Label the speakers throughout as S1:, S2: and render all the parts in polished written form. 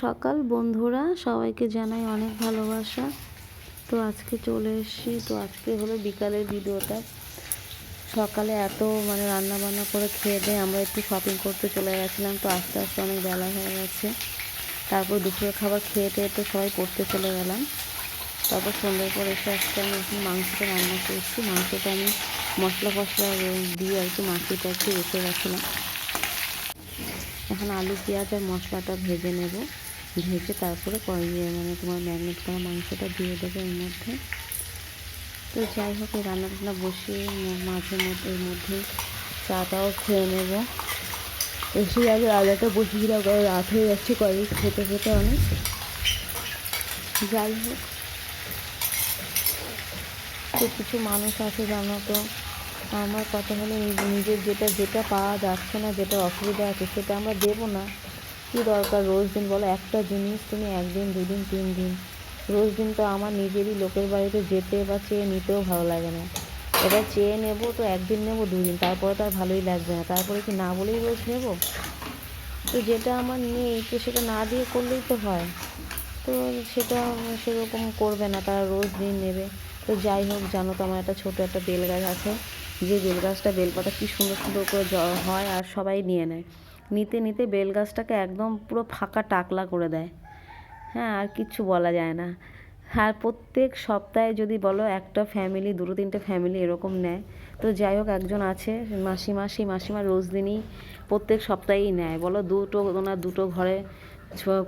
S1: সকাল বন্ধুরা, সবাইকে জানাই অনেক ভালোবাসা। তো আজকে চলে এসেছি। তো আজকে হলো বিকালের ভিডিওটা। সকালে এত রান্না বান্না করে খেয়ে দিয়ে আমরা একটু শপিং করতে চলে গেছিলাম। তো আস্তে আস্তে অনেক বেলা হয়ে গেছে। তারপর দুপুরের খাবার খেয়ে টেয়ে তো সবাই পড়তে চলে গেলাম। তারপর সন্ধ্যার পর এসে আজকে আমি এখন মাংসটা রান্না করছি। মাংসটা আমি মশলা ফসলা দিয়ে আর কি মাখিটা একটু রেখে গেছিলাম। এখন আলু পেঁয়াজ আর মশলাটা ভেজে নেব। ভেজে তারপরে তোমার ম্যারিনেট করা মাংসটা দিয়ে দেবো এর মধ্যে। তো যাই হোক, এই রান্না টান্না বসিয়ে মাঝে মধ্যে এর মধ্যে চাটাও খেয়ে নেব। এসে আগে রান্নাটা বসিয়েছিলাম, কারণ রাত হয়ে যাচ্ছে কয়েক খেতে খেতে অনেক। যাই হোক, তো কিছু মানুষ আছে জানো তো, আমার কথা হলো নিজের যেটা পাওয়া যাচ্ছে না, যেটা অসুবিধা আছে সেটা আমরা দেবো না। কী দরকার রোজ দিন বলো? একটা জিনিস তুমি একদিন দুদিন 3 দিন, রোজ দিন তো আমার নিজেরই লোকের বাড়িতে যেতে বা চেয়ে নিতেও ভালো লাগে না। এবার চেয়ে নেবো তো একদিন নেবো 2 দিন, তারপরে তো আর ভালোই লাগবে না। তারপরে কি না বলেই রোজ নেবো? তো যেটা আমার নেই তো সেটা না দিয়ে করলেই তো হয়। তো সেটা সেরকম করবে না, তারা রোজ দিন নেবে। তো যাই হোক, জানো তো আমার একটা ছোটো একটা বেল গাছ আছে। যে বেল গাছটা বেলপাতা কী সুন্দর সুন্দর করে হয় আর সবাই নিয়ে নেয়। নিতে নিতে বেল গাছটাকে একদম পুরো ফাঁকা টাকলা করে দেয়। হ্যাঁ, আর কিচ্ছু বলা যায় না। আর প্রত্যেক সপ্তাহে যদি বলো একটা ফ্যামিলি 2-3টে ফ্যামিলি এরকম নেয়। তো যাই হোক, একজন আছে মাসিমা, সেই মাসিমা রোজ দিনই প্রত্যেক সপ্তাহেই নেয়। বলো দুটো ঘরে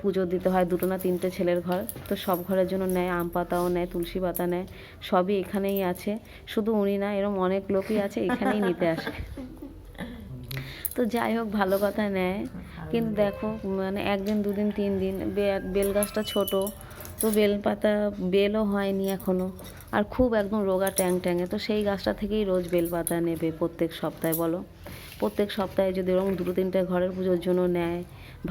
S1: পুজো দিতে হয়, 2 না 3টে ছেলের ঘর। তো সব ঘরের জন্য নেয়, আম পাতাও নেয়, তুলসী পাতা নেয়, সবই এখানেই আছে। শুধু উনি না, এরকম অনেক লোকই আছে এখানেই নিতে আসে। তো যাই হোক, ভালো কথা নেয়। কিন্তু দেখো একদিন 2 দিন 3 দিন, বেল গাছটা ছোটো, তো বেলও হয়নি এখনও। আর খুব একদম রোগা ট্যাংট্যাঙে, তো সেই গাছটা থেকেই রোজ বেলপাতা নেবে প্রত্যেক সপ্তাহে। বলো, প্রত্যেক সপ্তাহে যদি এরকম 2-3টে ঘরের পুজোর জন্য নেয়,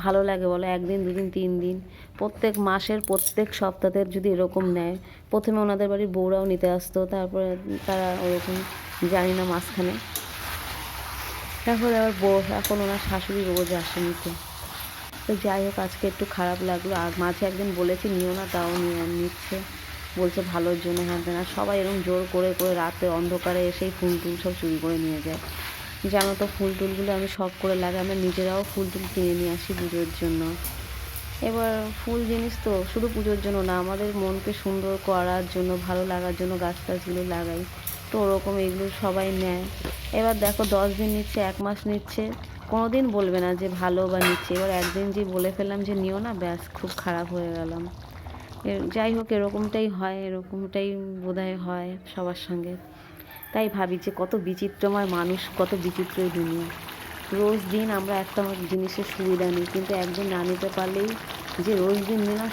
S1: ভালো লাগে বলো? 1 দিন 2 দিন 3 দিন, প্রত্যেক মাসের প্রত্যেক সপ্তাহের যদি এরকম নেয়। প্রথমে ওনাদের বাড়ির বউরাও নিতে আসতো, তারপরে তারা ওরকম জানি না মাঝখানে, তারপরে আবার এখন ওনার শাশুড়ি রোজ আসে নিতে। তো যাই হোক, আজকে একটু খারাপ লাগলো। আর মাঝে একদিন বলেছি নিও না, তাও নিচ্ছে, বলছে ভালোর জন্য। হ্যাঁ, আর সবাই এরকম জোর করে করে রাতে অন্ধকারে এসেই ফুল টুল সব চুরি করে নিয়ে যায়। জানো তো, ফুল টুলগুলো আমি শখ করে লাগাই। আমরা নিজেরাও ফুল টুল কিনে নিয়ে আসি পুজোর জন্য। এবার ফুল জিনিস তো শুধু পুজোর জন্য না, আমাদের মনকে সুন্দর করার জন্য, ভালো লাগার জন্য গাছ টাছগুলো লাগাই। তো ওরকম এগুলো সবাই নেয়। এবার দেখো 10 দিন নিচ্ছে, 1 মাস নিচ্ছে, কোনো দিন বলবে না যে ভালো বা নিচ্ছে। এবার একদিন যে বলে ফেললাম যে নিও না, ব্যাস খুব খারাপ হয়ে গেলাম। যাই হোক, এরকমটাই হয়, এরকমটাই বোধহয় হয় সবার সঙ্গে। তাই ভাবি যে কত বিচিত্রময় মানুষ, কত বিচিত্র এই দুনিয়া। রোজ দিন আমরা একটা জিনিসের সুবিধা নিই, কিন্তু একদিন না নিতে পারলেই যে রোজ দিন নিলাম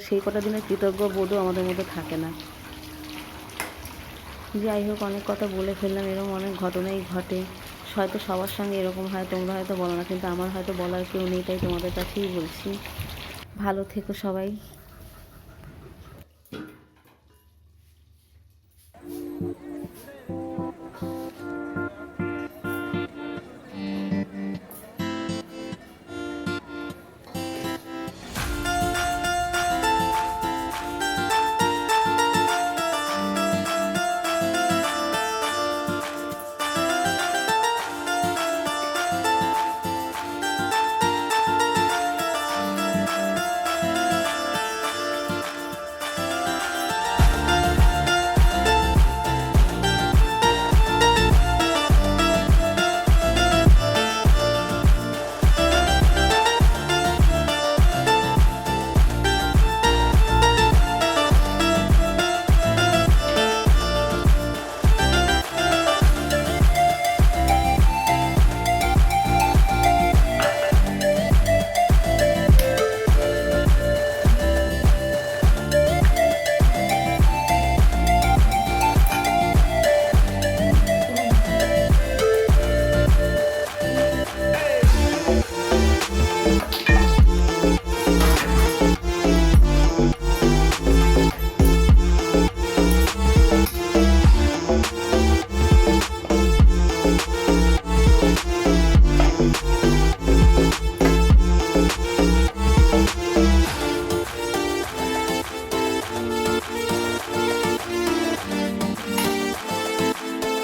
S1: সেই কটা দিনের কৃতজ্ঞ বোধও আমাদের মধ্যে থাকে না। যাই হোক, অনেক কথা বলে ফেললাম। এরকম অনেক ঘটনাই ঘটে, হয়তো সবার সঙ্গে এরকম হয়, তোমরা হয়তো বলো না, কিন্তু আমার হয়তো বলার কেউ নেই, তাই তোমাদের কাছেই বলছি। ভালো থেকো সবাই।